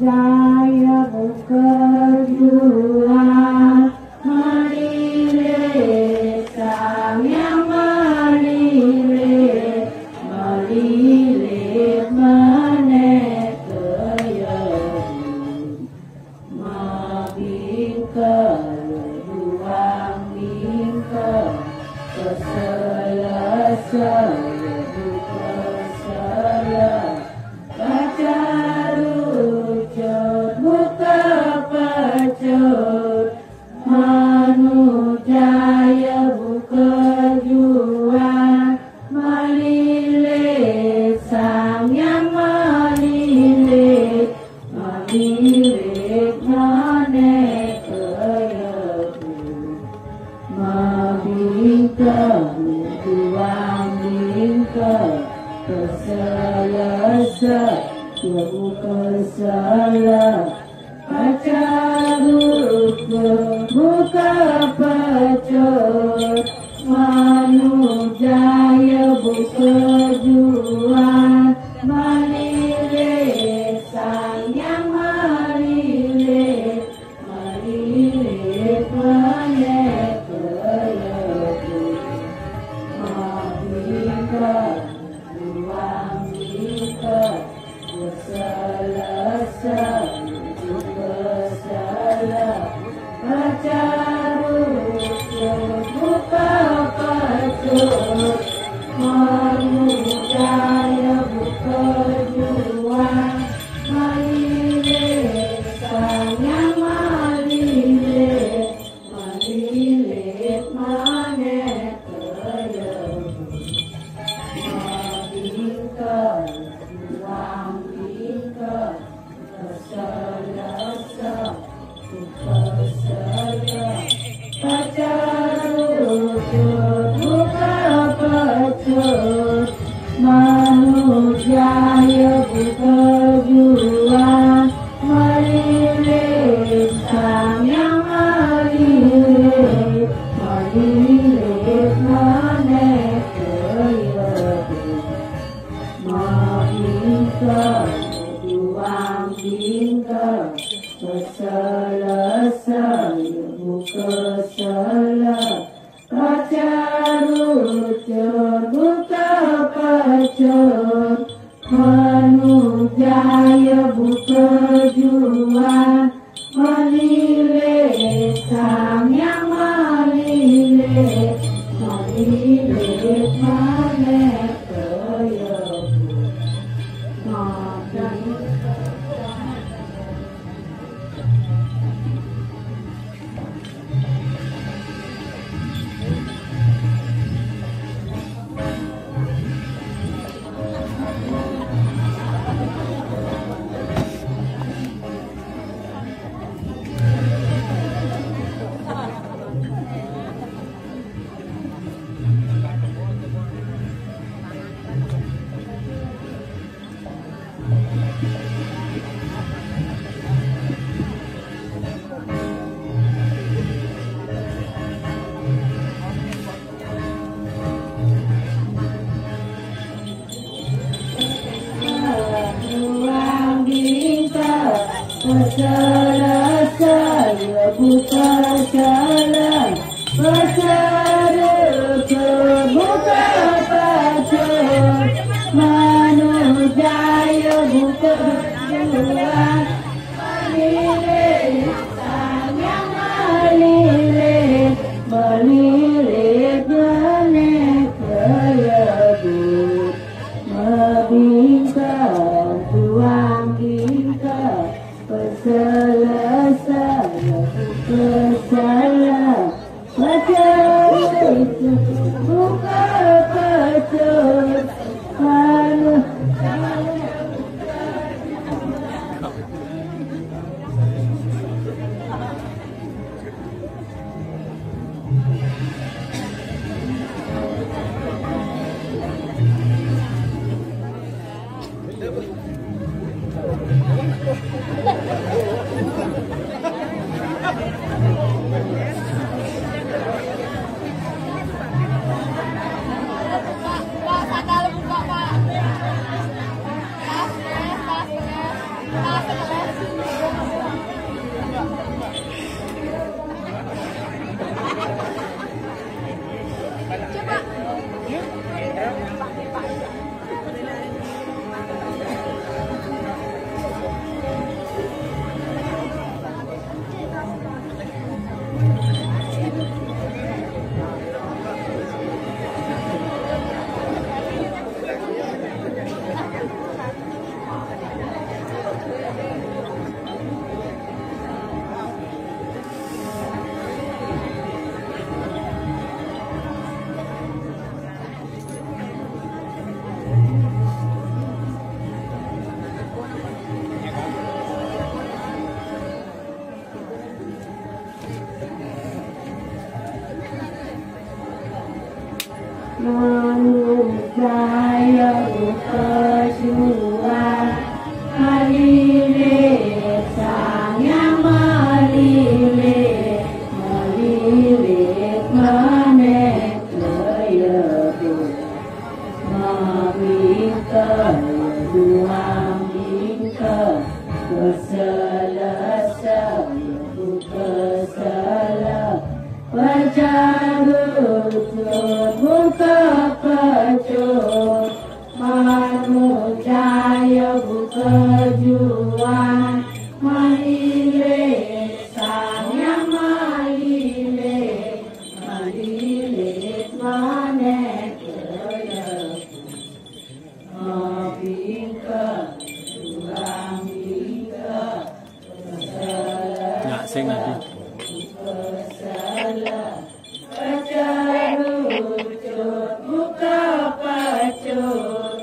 Manujaya bekerjua melilit yang melilit menekaya mabingka luang bingka keselasa Manujaya bekerjua melilit sang yang melilit menekaya mabingka luang bingka keselasa kesalah pacarut buka pacar manujaya bekerjua melilit sang yang melilit menekaya mabingka luang bingka keselasa pacarut buka pacar manujaya bekerjua melilit sang yang melilit menekaya mabingka luang bingka keselasa pacarut buka pacar manujaya bekerjua melilit sang yang melilit menekaya mabingka luang bingka keselasa kesalah pacarut buka pacar manujaya bekerjua melilit sang yang melilit menekaya Saya buka jalan, berseru buka pacar, manujaya buka jalan, melirik tanya melirik, melirik jalan kaya membingkang tuang bingkang. Selesai bersalah macam itu buka pacar anu manujaya berjuang melirik sayang melirik melirik manek leyebu membingkang duang bingkang berselesai bersalah Pacar buka pacar, manujaya buka juang, melirik sayang melirik, melirik manek leyebu, membingkang tuang bingkang, nggak sing lagi. Buka pacar,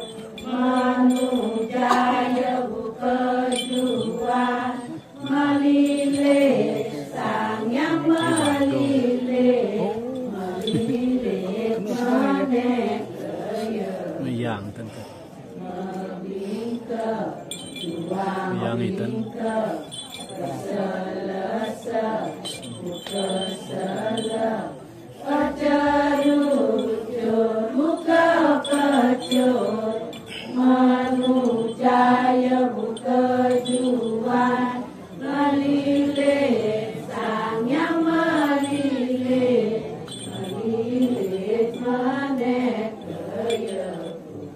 manujaya buka juang, melirik sayang melirik, melirik manek leyebu, Meyang tentu. membingkang tuang Meyang itu. bingkang, selesai buka salah. Pacar buka pacar, manujaya buka juang, melirik sayang melirik, melirik manek leyebu,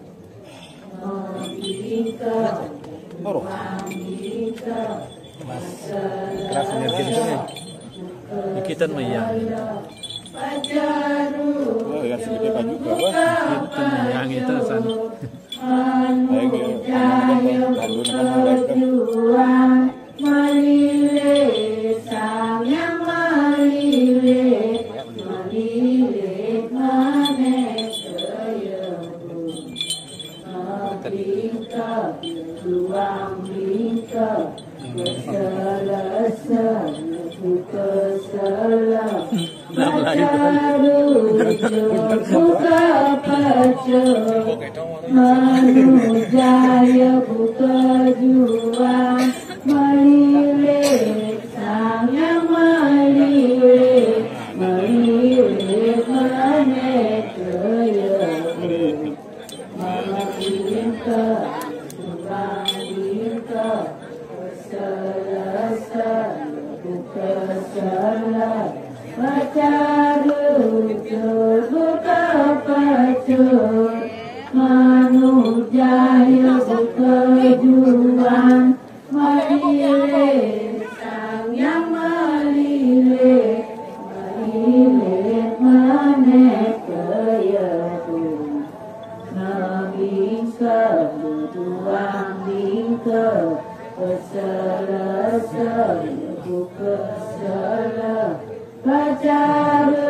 membingkang tuang bingkang, Keras energi di sini. Kita meyang. Oh ya segede baju juga Itu meyang itu san. berjuang melirik sayang melirik, melirik manek leyebu, membingkang tuang bingkang, berselesai buka salah. Pacar buka pacar, manujaya buka juang, melirik sayang melirik, melirik manek leyebu, membingkang tuang bingkang, bersalah. Manujaya kejuan Malile sang yang malile manekayatu nabingka butuang bingka keselasa buka sala pacaru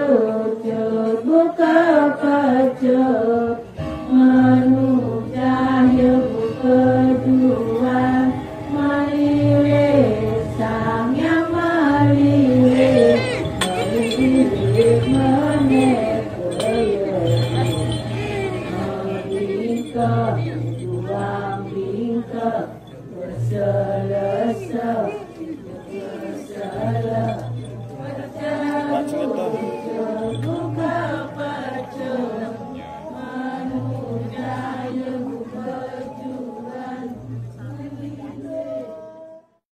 buka pacar manujaya buka juan malile sang yang malile manekayatu nabingka